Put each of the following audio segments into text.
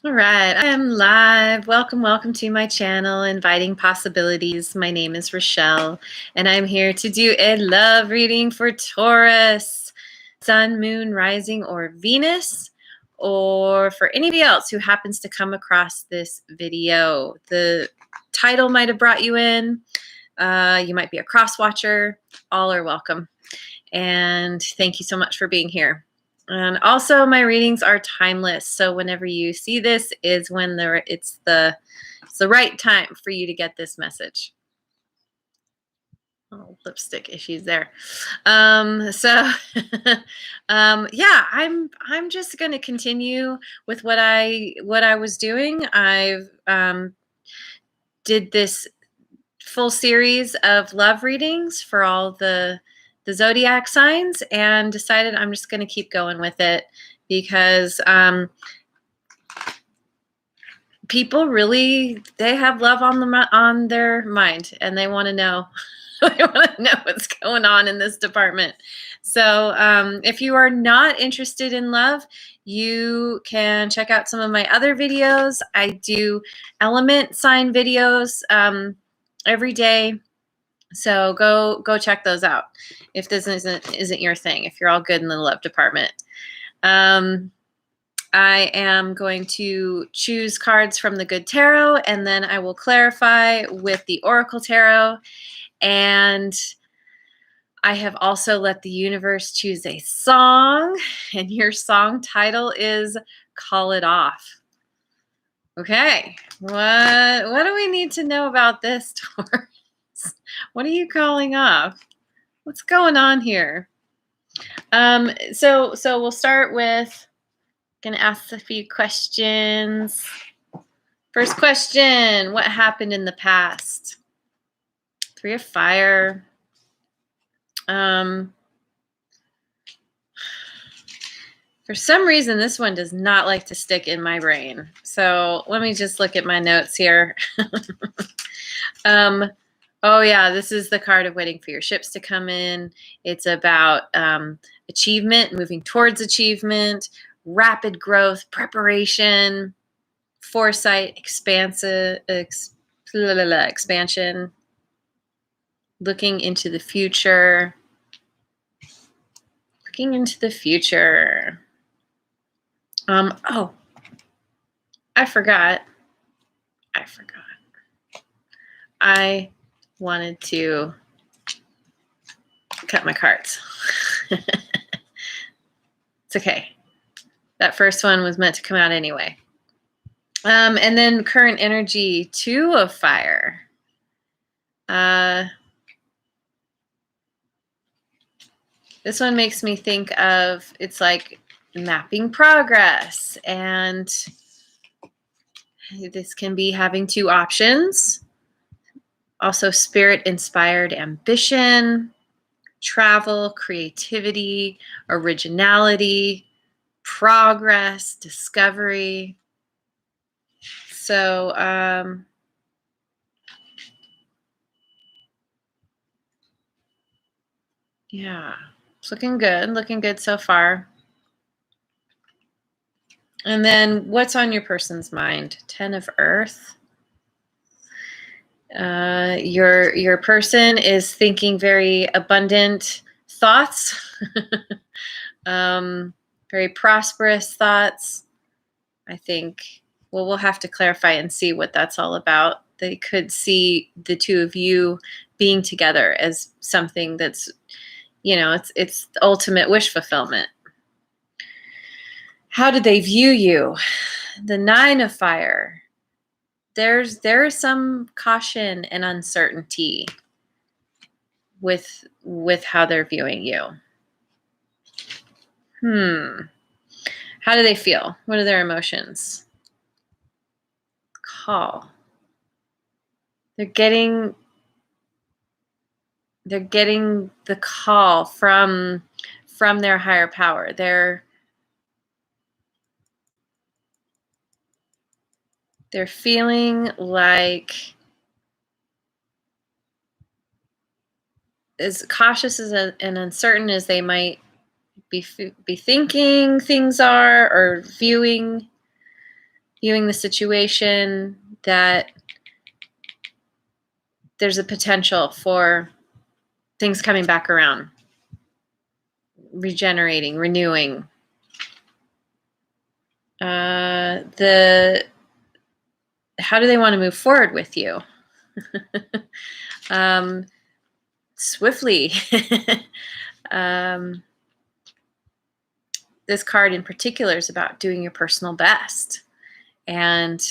All right, I am live. Welcome to my channel, Inviting Possibilities. My name is Rochelle, and I'm here to do a love reading for Taurus, Sun, Moon, Rising, or Venus, or for anybody else who happens to come across this video. The title might have brought you in. You might be a cross-watcher. All are welcome. And thank you so much for being here. And also, my readings are timeless. So whenever you see this is when it's the right time for you to get this message. Oh, lipstick issues there. So yeah, I'm just going to continue with what I was doing. I've did this full series of love readings for all the zodiac signs and decided I'm just going to keep going with it because people really, they have love on their mind, and they want to know they want to know what's going on in this department. So if you are not interested in love, you can check out some of my other videos. I do element sign videos every day. So go check those out if this isn't your thing, if you're all good in the love department. I am going to choose cards from the Good Tarot, and then I will clarify with the Oracle Tarot. And I have also let the universe choose a song, and your song title is Call It Off. Okay, what do we need to know about this, Taurus? What are you calling off? What's going on here? So we'll start with, gonna ask a few questions. First question, what happened in the past? Three of Fire. For some reason, this one does not like to stick in my brain. So let me just look at my notes here. Oh yeah, this is the card of waiting for your ships to come in. It's about achievement, moving towards achievement, rapid growth, preparation, foresight, expansion, looking into the future. Looking into the future. Oh, I forgot. I wanted to cut my cards. It's okay. That first one was meant to come out anyway. And then current energy, Two of Fire. This one makes me think of, it's like mapping progress, and this can be having two options. Also spirit-inspired ambition, travel, creativity, originality, progress, discovery. So yeah, it's looking good so far. And then what's on your person's mind? 10 of Earth. Your person is thinking very abundant thoughts, very prosperous thoughts. I think, well, we'll have to clarify and see what that's all about. They could see the two of you being together as something that's, it's the ultimate wish fulfillment. How do they view you? The Nine of Fire. There is some caution and uncertainty with how they're viewing you. How do they feel? What are their emotions? Call. They're getting the call from their higher power. They're feeling like, as cautious and uncertain as they might be thinking things are, or viewing viewing the situation that there's a potential for things coming back around, regenerating, renewing. How do they want to move forward with you? Swiftly. This card in particular is about doing your personal best and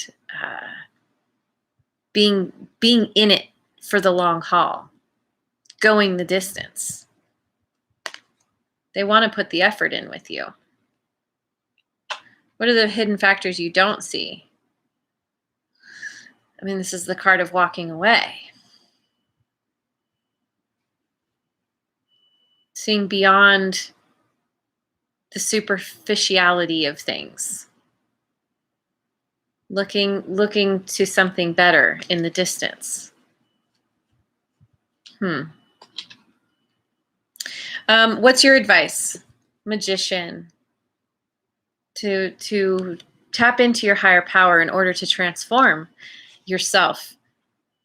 being in it for the long haul, going the distance. They want to put the effort in with you. What are the hidden factors you don't see? I mean, this is the card of walking away. Seeing beyond the superficiality of things. Looking to something better in the distance. What's your advice, Magician? To tap into your higher power in order to transform yourself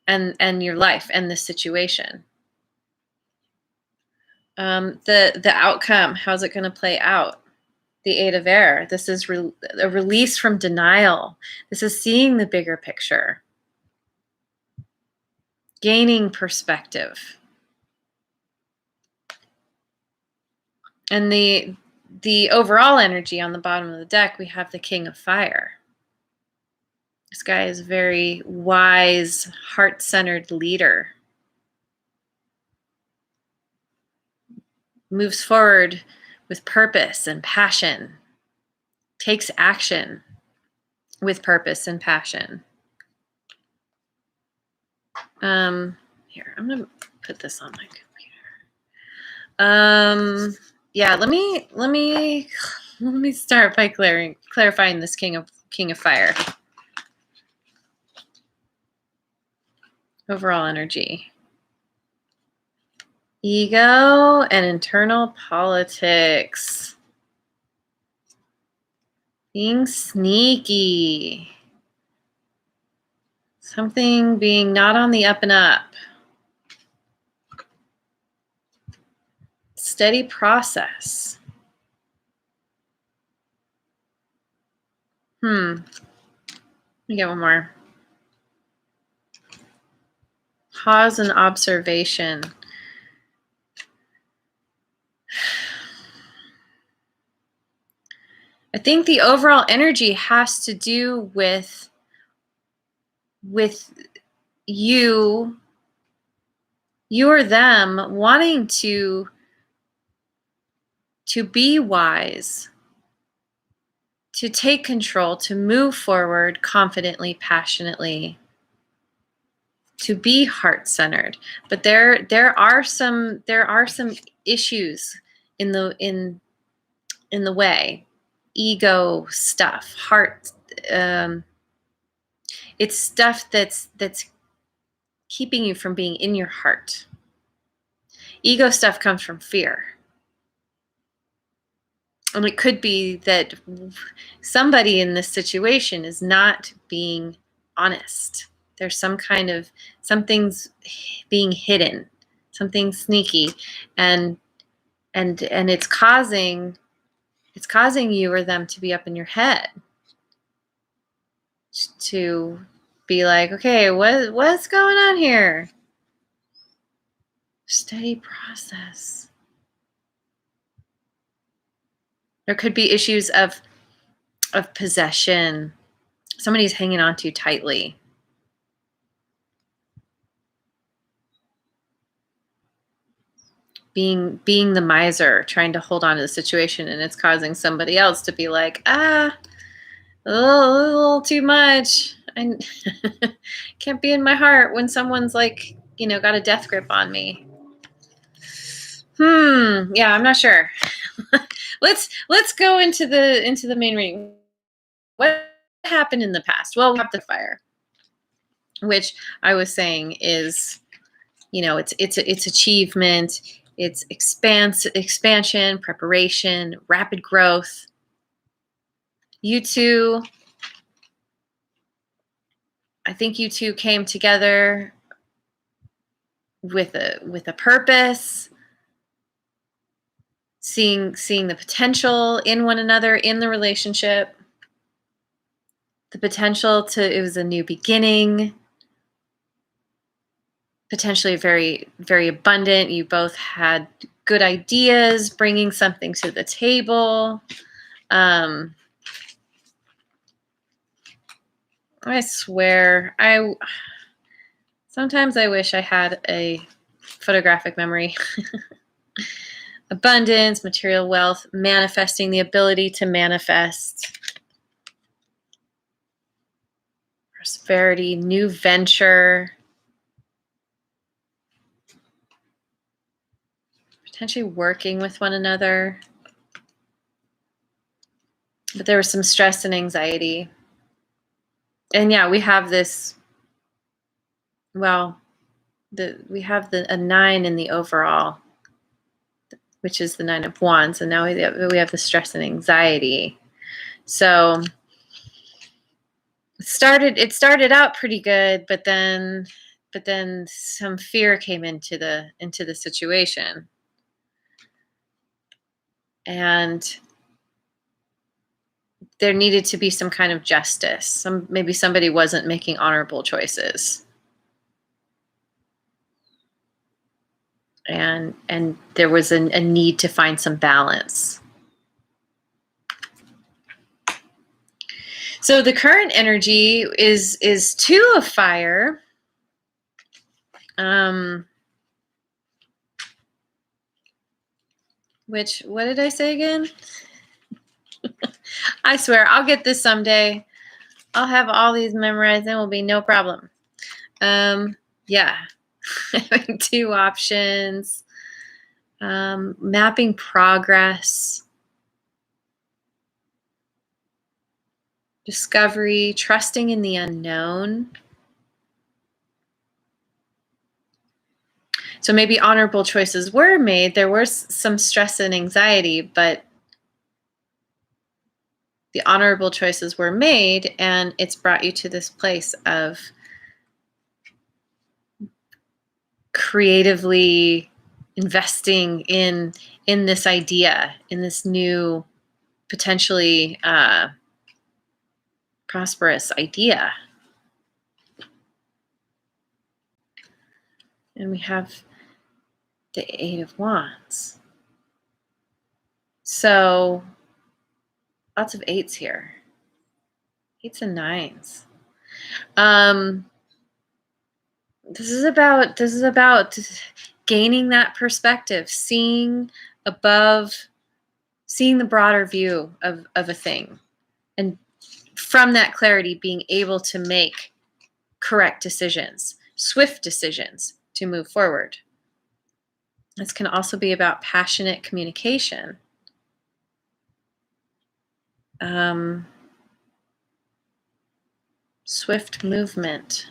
and your life and this situation. The outcome, how's it going to play out? The Eight of Air. This is a release from denial. This is seeing the bigger picture. Gaining perspective. And the overall energy on the bottom of the deck, we have the King of Fire. This guy is a very wise, heart-centered leader. Moves forward with purpose and passion. Takes action with purpose and passion. Here, I'm gonna put this on my computer. Yeah, let me start by clarifying this King of Fire. Overall energy. Ego and internal politics. Being sneaky. Something being not on the up and up. Steady process. Let me get one more. Pause and observation. I think the overall energy has to do with you or them wanting to be wise, to take control, to move forward confidently, passionately, to be heart-centered. But there are some issues in the way. Ego stuff, heart. It's stuff that's keeping you from being in your heart. Ego stuff comes from fear. And it could be that somebody in this situation is not being honest. There's something's being hidden, something sneaky, and it's causing you or them to be up in your head, to be like, okay, what's going on here? Steady process. There could be issues of possession. Somebody's hanging on too tightly. Being the miser, trying to hold on to the situation, and it's causing somebody else to be like, a little too much. I can't be in my heart when someone's like, got a death grip on me. Yeah, I'm not sure. Let's go into the main reading. What happened in the past? Well, we have the fire, which I was saying is, it's achievement, it's expansion, preparation, rapid growth. You two I think you two came together with a purpose, seeing the potential in one another, in the relationship, the potential to, it was a new beginning, potentially very, very abundant. You both had good ideas, bringing something to the table. I swear, sometimes I wish I had a photographic memory. Abundance, material wealth, manifesting, the ability to manifest. Prosperity, new venture. Potentially working with one another. But there was some stress and anxiety. And yeah, we have this, well, we have a 9 in the overall, which is the 9 of Wands, and now we have the stress and anxiety. So it started out pretty good, but then some fear came into the situation, and there needed to be some kind of justice. Maybe somebody wasn't making honorable choices, and there was a need to find some balance. So the current energy is 2 of fire. Which, what did I say again? I swear, I'll get this someday. I'll have all these memorized and it will be no problem. Yeah. Having 2 options. Mapping progress. Discovery, trusting in the unknown. So maybe honorable choices were made. There was some stress and anxiety, but the honorable choices were made, and it's brought you to this place of creatively investing in this idea, in this new, potentially prosperous idea. And we have the 8 of Wands. So lots of 8s here. 8s and 9s. This is about gaining that perspective, seeing above, seeing the broader view of a thing, and from that clarity being able to make correct decisions, swift decisions to move forward. This can also be about passionate communication. Swift movement.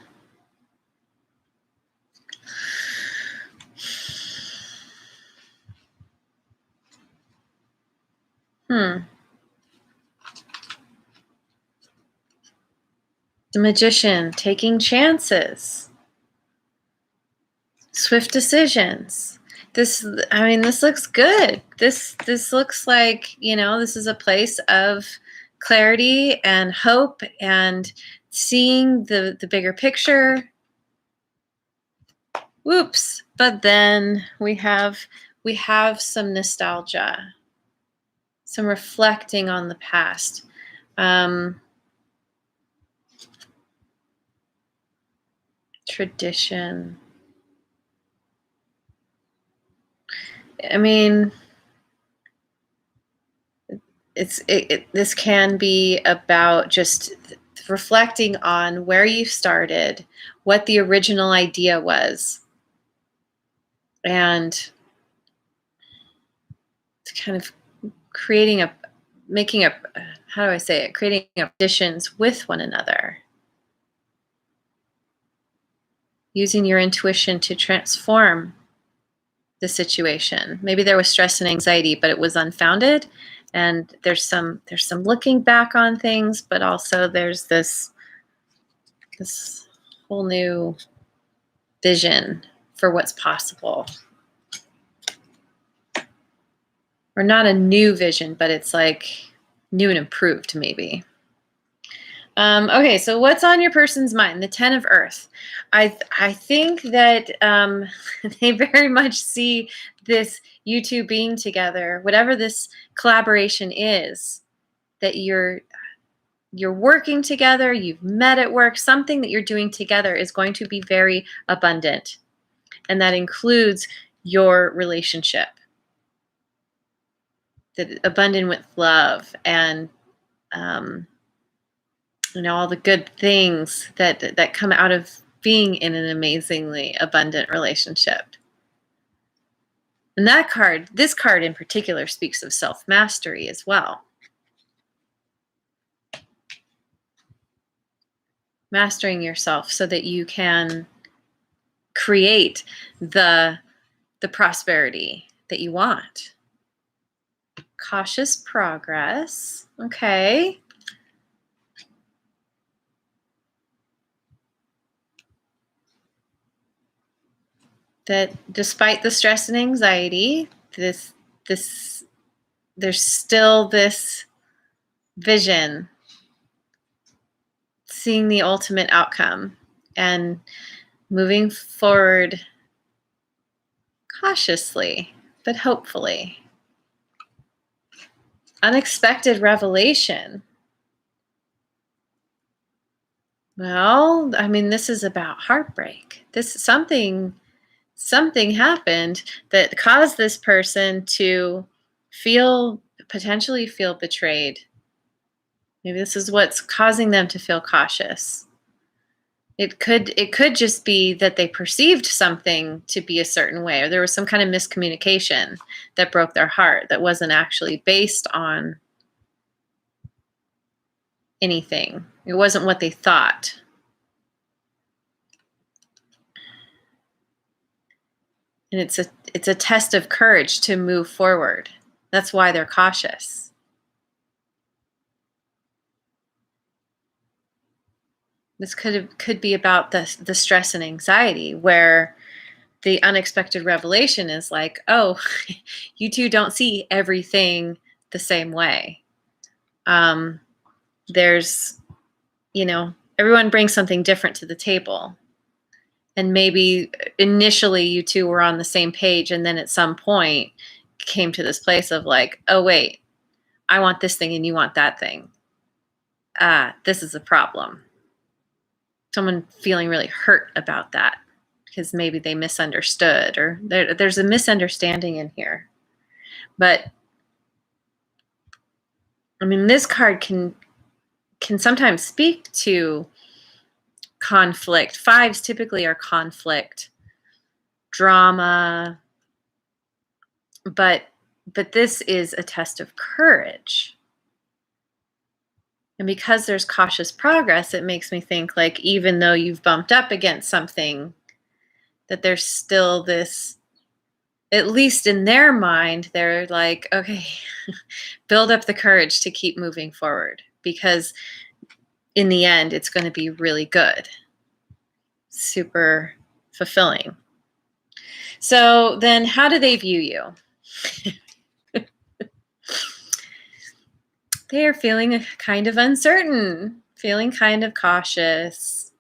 The Magician, taking chances. Swift decisions. This looks good. This looks like, this is a place of clarity and hope and seeing the bigger picture. Whoops. But then we have some nostalgia, some reflecting on the past. Tradition. I mean, this can be about just reflecting on where you started, what the original idea was, and kind of creating creating additions with one another. Using your intuition to transform the situation. Maybe there was stress and anxiety, but it was unfounded. And there's some looking back on things, but also there's this this whole new vision for what's possible. Or not a new vision, but it's like new and improved maybe. Okay, so what's on your person's mind? The 10 of Earth. I think that they very much see this, you two being together, whatever this collaboration is, that you're working together, you've met at work, something that you're doing together is going to be very abundant. And that includes your relationship. That abundant with love and all the good things that come out of being in an amazingly abundant relationship. And this card in particular, speaks of self-mastery as well. Mastering yourself so that you can create the prosperity that you want. Cautious progress. Okay. That despite the stress and anxiety, there's still this vision, seeing the ultimate outcome and moving forward cautiously, but hopefully. Unexpected revelation. Well, I mean, this is about heartbreak. Something happened that caused this person to potentially feel betrayed. Maybe this is what's causing them to feel cautious. It could just be that they perceived something to be a certain way, or there was some kind of miscommunication that broke their heart that wasn't actually based on anything. It wasn't what they thought. And it's a test of courage to move forward. That's why they're cautious. This could be about the stress and anxiety, where the unexpected revelation is like, oh, you two don't see everything the same way. There's, everyone brings something different to the table. And maybe initially you two were on the same page, and then at some point came to this place of like, oh, wait, I want this thing and you want that thing. This is a problem. Someone feeling really hurt about that because maybe they misunderstood, or there's a misunderstanding in here. But I mean, this card can sometimes speak to conflict. Fives typically are conflict, drama, but this is a test of courage. And because there's cautious progress, it makes me think, like, even though you've bumped up against something, that there's still this, at least in their mind, they're like, okay, build up the courage to keep moving forward, because in the end, it's going to be really good. Super fulfilling. So then how do they view you? They are feeling kind of uncertain, feeling kind of cautious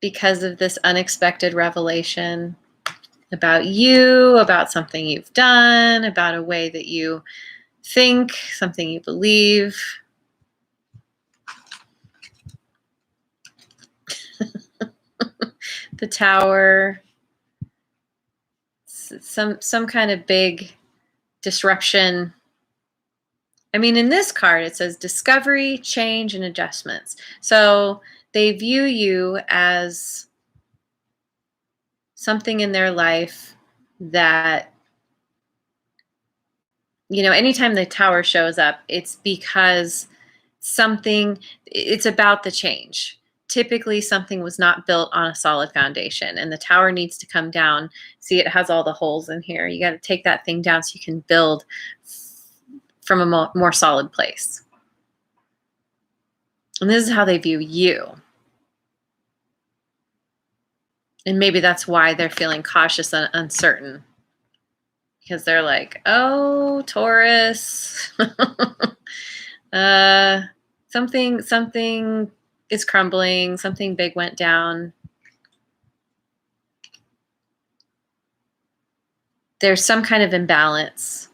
because of this unexpected revelation about you, about something you've done, about a way that you think, something you believe. The Tower, some kind of big disruption. I mean, in this card, it says discovery, change, and adjustments. So they view you as something in their life that, anytime the Tower shows up, it's because it's about the change. Typically, something was not built on a solid foundation, and the Tower needs to come down. See, it has all the holes in here. You got to take that thing down so you can build from a more solid place. And this is how they view you. And maybe that's why they're feeling cautious and uncertain. Because they're like, oh, Taurus. Something is crumbling. Something big went down. There's some kind of imbalance.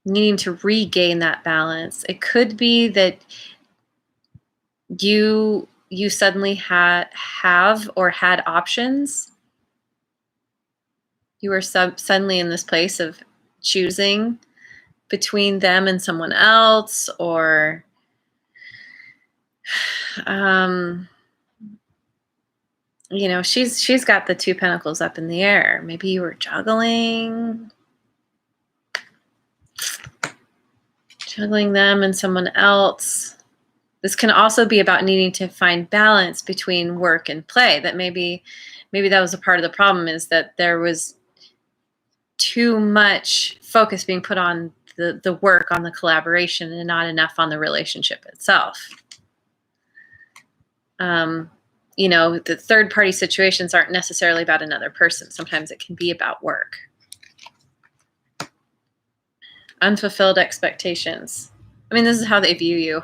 Needing to regain that balance. It could be that you suddenly have or had options. You were suddenly in this place of choosing between them and someone else, or you know, she's got the 2 pentacles up in the air. Maybe you were juggling them and someone else. This can also be about needing to find balance between work and play. That maybe that was a part of the problem, is that there was too much focus being put on the work, on the collaboration, and not enough on the relationship itself. You know, the third party situations aren't necessarily about another person. Sometimes it can be about work. Unfulfilled expectations. I mean, this is how they view you.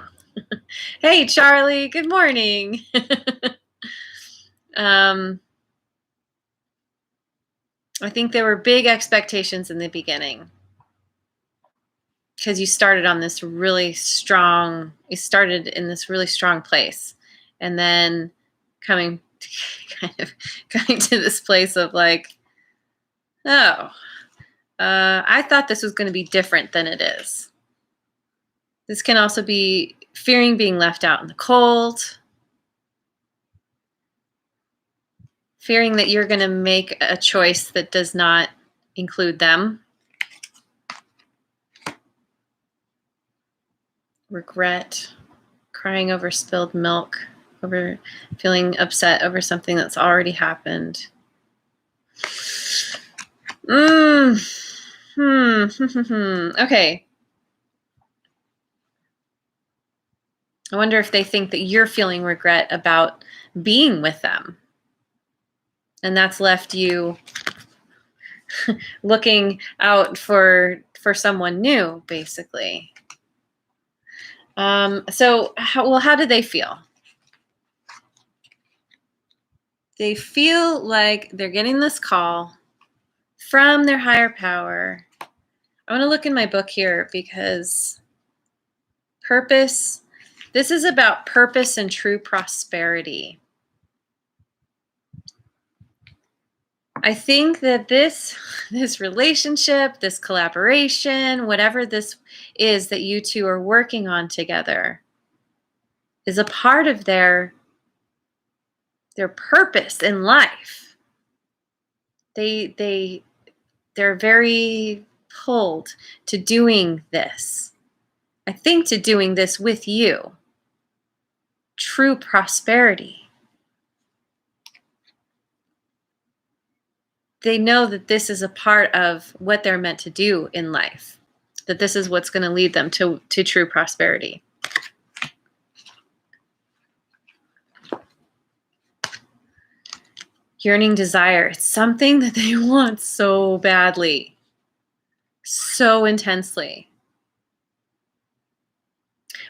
Hey, Charlie, good morning. I think there were big expectations in the beginning, because you started in this really strong place, and then coming to this place of like, oh, I thought this was going to be different than it is. This can also be fearing being left out in the cold, fearing that you're going to make a choice that does not include them. Regret, crying over spilled milk, over feeling upset over something that's already happened. Okay. I wonder if they think that you're feeling regret about being with them. And that's left you looking out for someone new, basically. So how do they feel? They feel like they're getting this call from their higher power. I want to look in my book here, because purpose, this is about purpose and true prosperity. I think that this relationship, this collaboration, whatever this is that you two are working on together, is a part of their purpose in life. They're very pulled to doing this. I think to doing this with you. True prosperity. They know that this is a part of what they're meant to do in life, that this is what's going to lead them to true prosperity. Yearning desire. It's something that they want so badly, so intensely.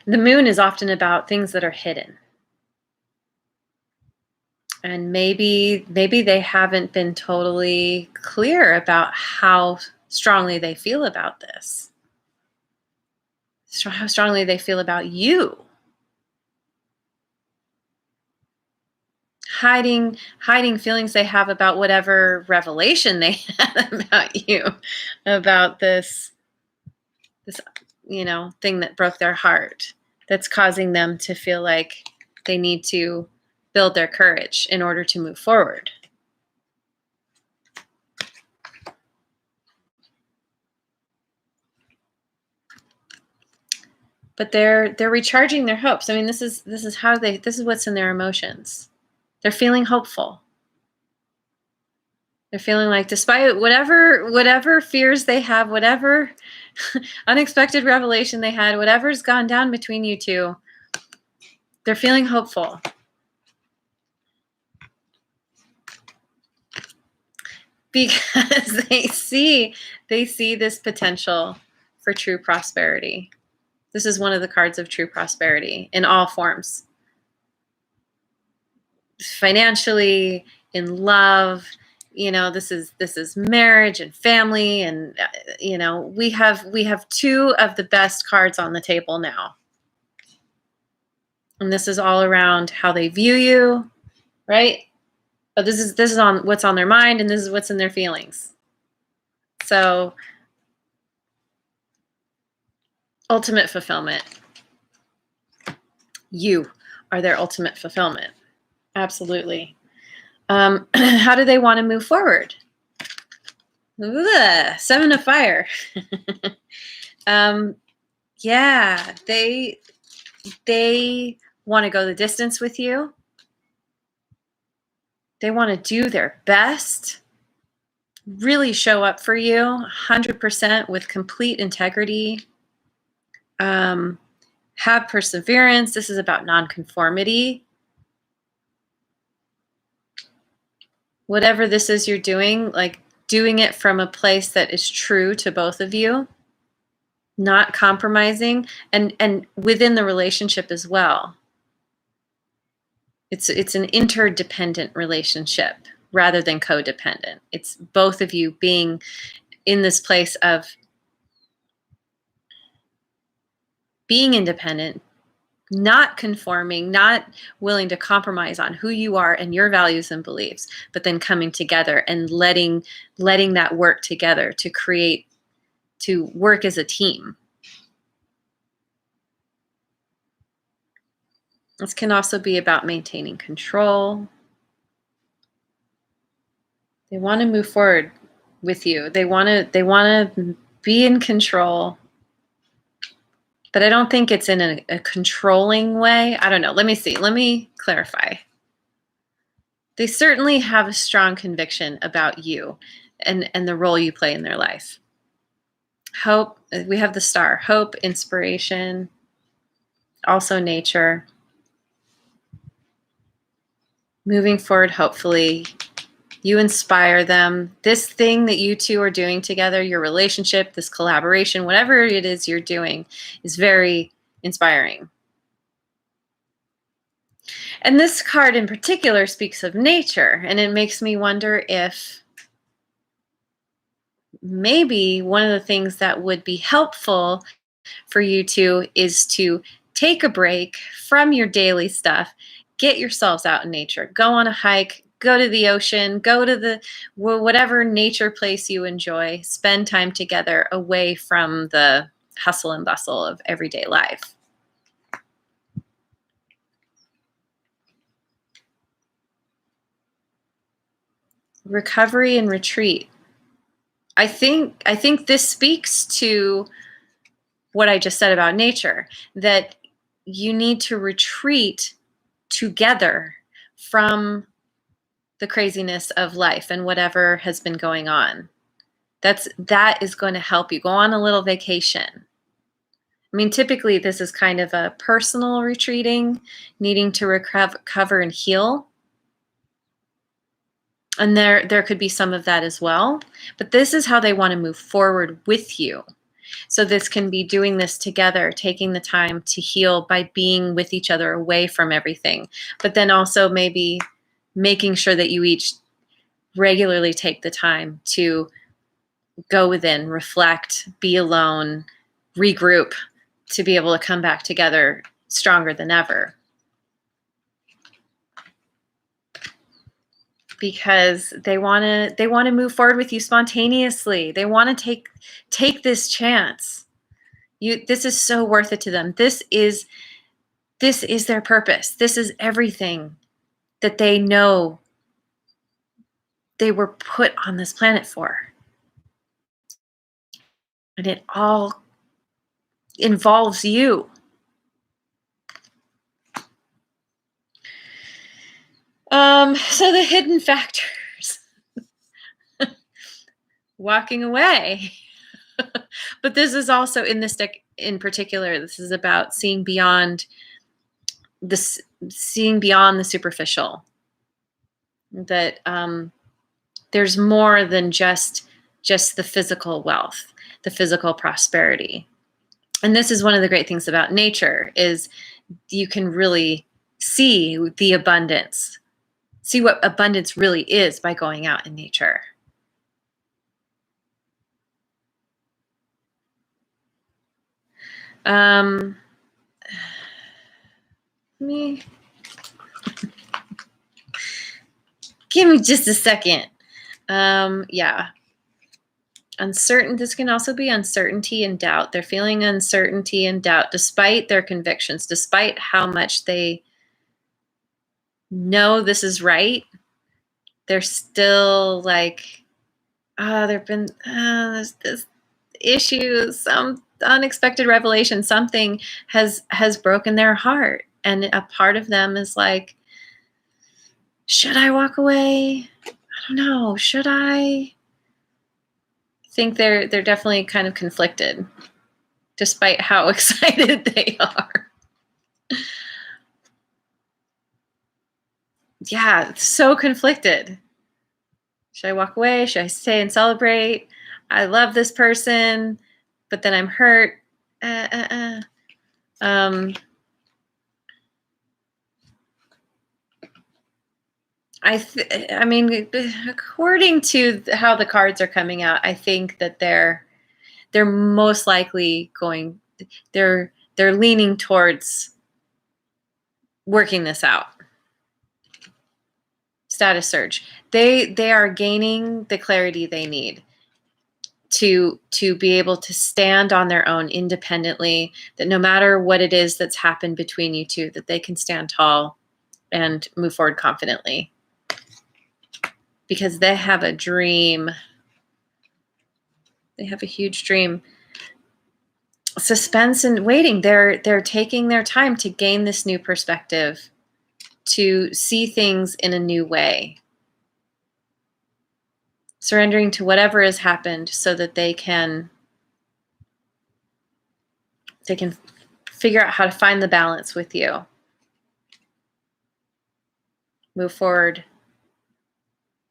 The moon is often about things that are hidden. And maybe they haven't been totally clear about how strongly they feel about this. How strongly they feel about you. Hiding feelings they have about whatever revelation they had about you, about this thing that broke their heart, that's causing them to feel like they need to build their courage in order to move forward. But they're recharging their hopes. I mean, this is what's in their emotions. They're feeling hopeful. They're feeling like, despite whatever fears they have, whatever unexpected revelation they had, whatever's gone down between you two, they're feeling hopeful. because they see this potential for true prosperity. This is one of the cards of true prosperity in all forms. Financially, in love, this is marriage and family, and we have two of the best cards on the table now. And this is all around how they view you, right? But this is on what's on their mind, and this is what's in their feelings. So ultimate fulfillment. You are their ultimate fulfillment. Absolutely. How do they want to move forward? Ugh, 7 of Fire. Yeah, they want to go the distance with you. They want to do their best, really show up for you 100% with complete integrity. Have perseverance. This is about nonconformity. Whatever this is you're doing, like doing it from a place that is true to both of you, not compromising, and within the relationship as well. It's an interdependent relationship rather than codependent. It's both of you being in this place of being independent, not conforming, not willing to compromise on who you are and your values and beliefs, but then coming together and letting that work together to work as a team. This can also be about maintaining control. They want to move forward with you. They want to be in control. But I don't think it's in a controlling way. I don't know. Let me see. Let me clarify. They certainly have a strong conviction about you and the role you play in their life. Hope, we have the star. Hope, inspiration, also nature. Moving forward, hopefully, you inspire them. This thing that you two are doing together, your relationship, this collaboration, whatever it is you're doing, is very inspiring. And this card in particular speaks of nature, and it makes me wonder if maybe one of the things that would be helpful for you two is to take a break from your daily stuff, get yourselves out in nature, go on a hike, go to the ocean, go to the whatever nature place you enjoy, spend time together away from the hustle and bustle of everyday life. Recovery and retreat. I think this speaks to what I just said about nature, that you need to retreat together from the craziness of life and whatever has been going on. That is going to help you. Go on a little vacation. I mean, typically this is kind of a personal retreating, needing to recover and heal. And there could be some of that as well. But this is how they want to move forward with you. So this can be doing this together, taking the time to heal by being with each other away from everything. But then also maybe making sure that you each regularly take the time to go within, reflect, be alone, regroup, to be able to come back together stronger than ever. Because they want to move forward with you spontaneously. They want to take this chance. This is so worth it to them. This is their purpose. This is everything that they know they were put on this planet for. And it all involves you. So the hidden factors. Walking away. But this is also, in this deck in particular, this is about seeing beyond the superficial. That there's more than just the physical wealth, the physical prosperity. And this is one of the great things about nature, is you can really see the abundance, see what abundance really is by going out in nature. Me, give me just a second. Yeah. Uncertain. This can also be uncertainty and doubt. They're feeling uncertainty and doubt despite their convictions, despite how much they know this is right. They're still like, there've been this issue, some unexpected revelation, something has broken their heart, and a part of them is like, should I walk away? I don't know. Should I? Think they're definitely kind of conflicted, despite how excited they are. Yeah, so conflicted. Should I walk away? Should I stay and celebrate? I love this person, but then I'm hurt. I mean, according to how the cards are coming out, I think that they're most likely going. They're leaning towards working this out. Status surge. They are gaining the clarity they need to be able to stand on their own independently, that no matter what it is that's happened between you two, that they can stand tall and move forward confidently. Because they have a dream. They have a huge dream. Suspense and waiting. They're taking their time to gain this new perspective, to see things in a new way. Surrendering to whatever has happened so that they can figure out how to find the balance with you. Move forward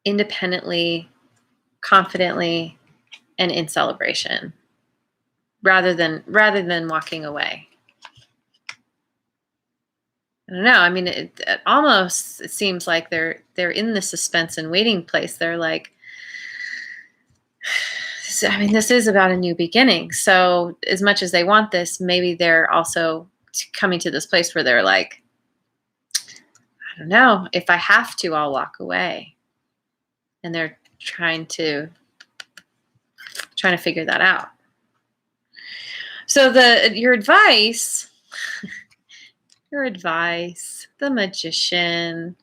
independently, confidently, and in celebration, rather than walking away. I don't know. I mean, it almost seems like they're in the suspense and waiting place. They're like, I mean, this is about a new beginning. So as much as they want this, maybe they're also coming to this place where they're like, I don't know, if I have to, I'll walk away. And they're trying to figure that out. So your advice, the Magician,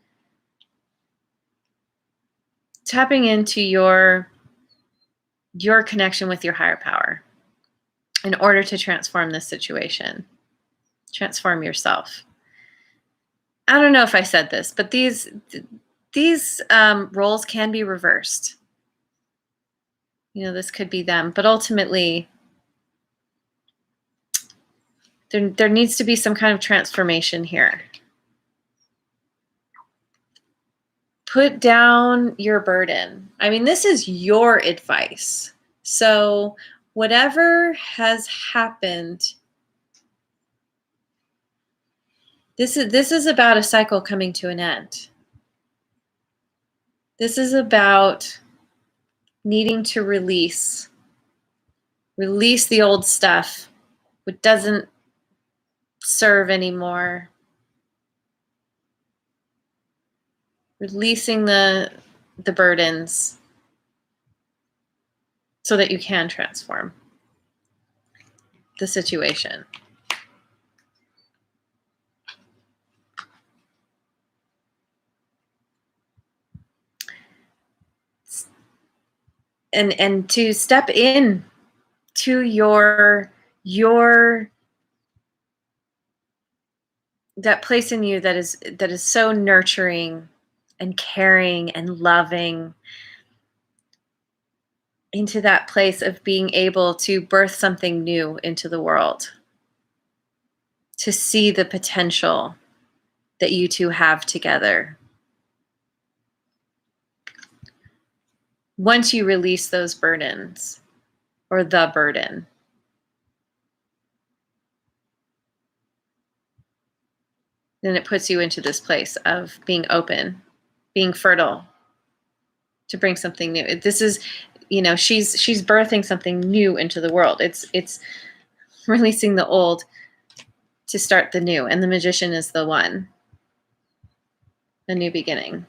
tapping into your connection with your higher power in order to transform this situation, transform yourself. I don't know if I said this, but these roles can be reversed. You know, this could be them, but ultimately there needs to be some kind of transformation here. Put down your burden. I mean, this is your advice. So whatever has happened, this is about a cycle coming to an end. This is about needing to release the old stuff, what doesn't serve anymore. Releasing the burdens so that you can transform the situation. And to step in to your that place in you that is so nurturing and caring and loving, into that place of being able to birth something new into the world, to see the potential that you two have together. once you release those burdens or the burden. Then it puts you into this place of being open, being fertile to bring something new. This is, you know, she's birthing something new into the world. It's releasing the old to start the new, and the magician is the one, a new beginning.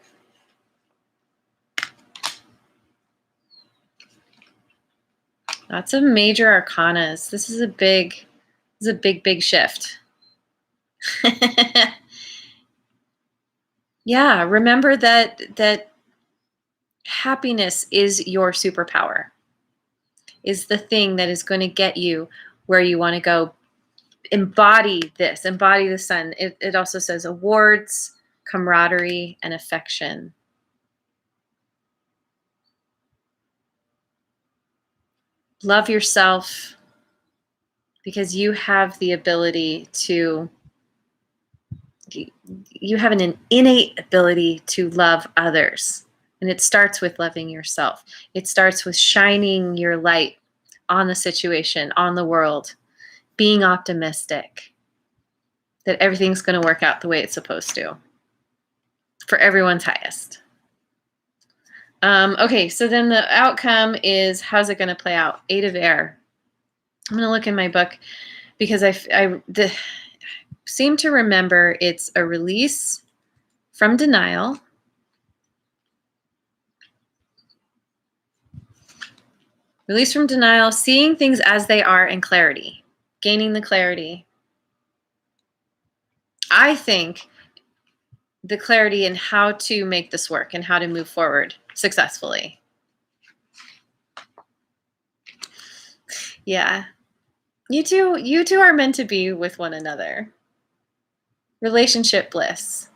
Lots of major arcanas. This is a big shift. Yeah, remember that happiness is your superpower, is the thing that is going to get you where you want to go. Embody this, embody the sun. It also says awards, camaraderie, and affection. Love yourself because you have the ability to, you have an innate ability to love others. And it starts with loving yourself. It starts with shining your light on the situation, on the world, being optimistic that everything's going to work out the way it's supposed to for everyone's highest. Okay, so then the outcome is, how's it going to play out? 8 of Air. I'm going to look in my book because I seem to remember it's a release from denial. Release from denial, seeing things as they are, and clarity, gaining the clarity. I think the clarity in how to make this work and how to move forward successfully. Yeah. You two are meant to be with one another. Relationship bliss.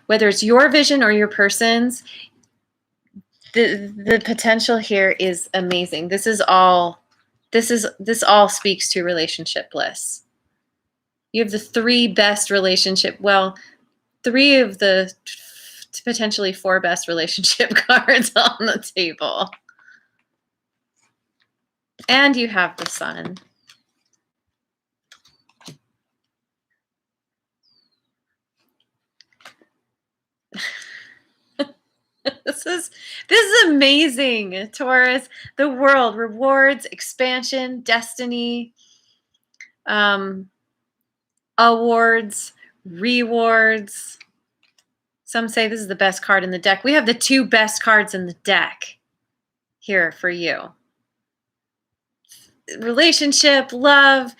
Whether it's your vision or your person's, the potential here is amazing. This all speaks to relationship bliss. You have the 3 best relationship, well, 3 of the potentially 4 best relationship cards on the table. And you have the sun. This is amazing, Taurus. The world, rewards, expansion, destiny, awards, rewards. Some say this is the best card in the deck. We have the 2 best cards in the deck here for you. Relationship, love,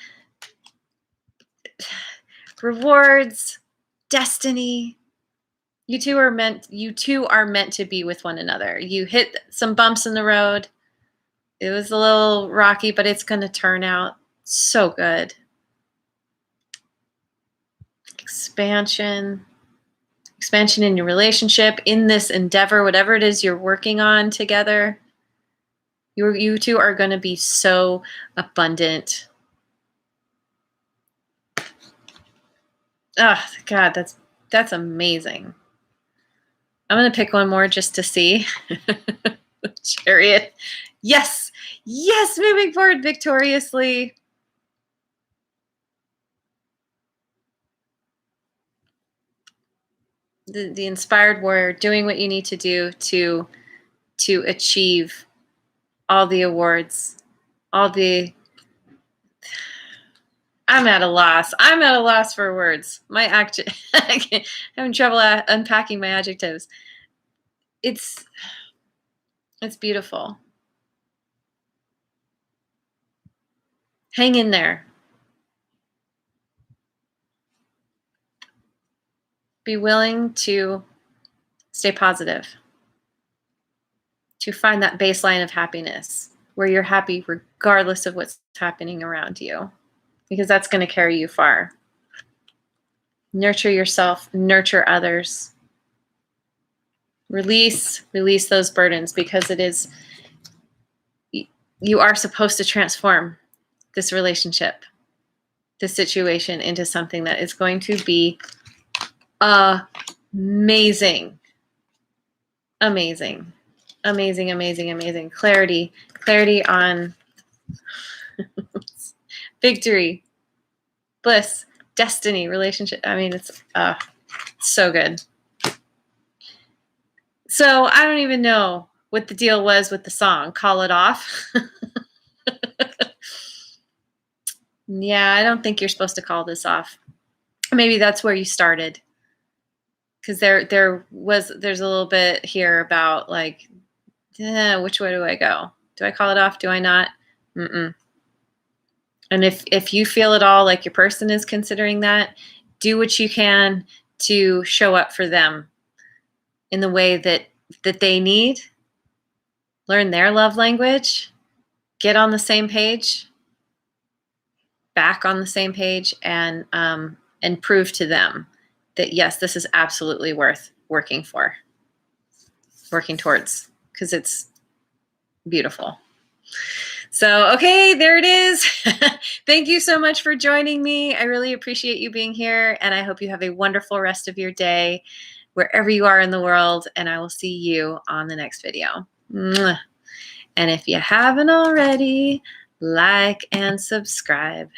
rewards, destiny. You two are meant to be with one another. You hit some bumps in the road. It was a little rocky, but it's going to turn out so good. Expansion in your relationship, in this endeavor, whatever it is you're working on together. You two are going to be so abundant. Oh, God, that's amazing. I'm going to pick one more just to see. Chariot. Yes. Yes, moving forward victoriously. The inspired warrior, doing what you need to do to achieve all the awards, I'm at a loss. I'm at a loss for words. I'm having trouble unpacking my adjectives. It's beautiful. Hang in there. Be willing to stay positive, to find that baseline of happiness where you're happy regardless of what's happening around you, because that's going to carry you far. Nurture yourself, nurture others. Release those burdens, because you are supposed to transform this relationship, this situation, into something that is going to be amazing. Amazing. Amazing, amazing, amazing. Clarity. Clarity on victory, bliss, destiny, relationship. I mean, it's so good. So I don't even know what the deal was with the song. Call it off. Yeah, I don't think you're supposed to call this off. Maybe that's where you started. Because there's a little bit here about like, which way do I go? Do I call it off? Do I not? Mm-mm. And if you feel at all like your person is considering that, do what you can to show up for them in the way that they need. Learn their love language. Get on the same page. Back on the same page, and prove to them that yes, this is absolutely worth working towards, because it's beautiful. So, okay, there it is. Thank you so much for joining me. I really appreciate you being here, and I hope you have a wonderful rest of your day wherever you are in the world, and I will see you on the next video. Mwah. And if you haven't already, like and subscribe.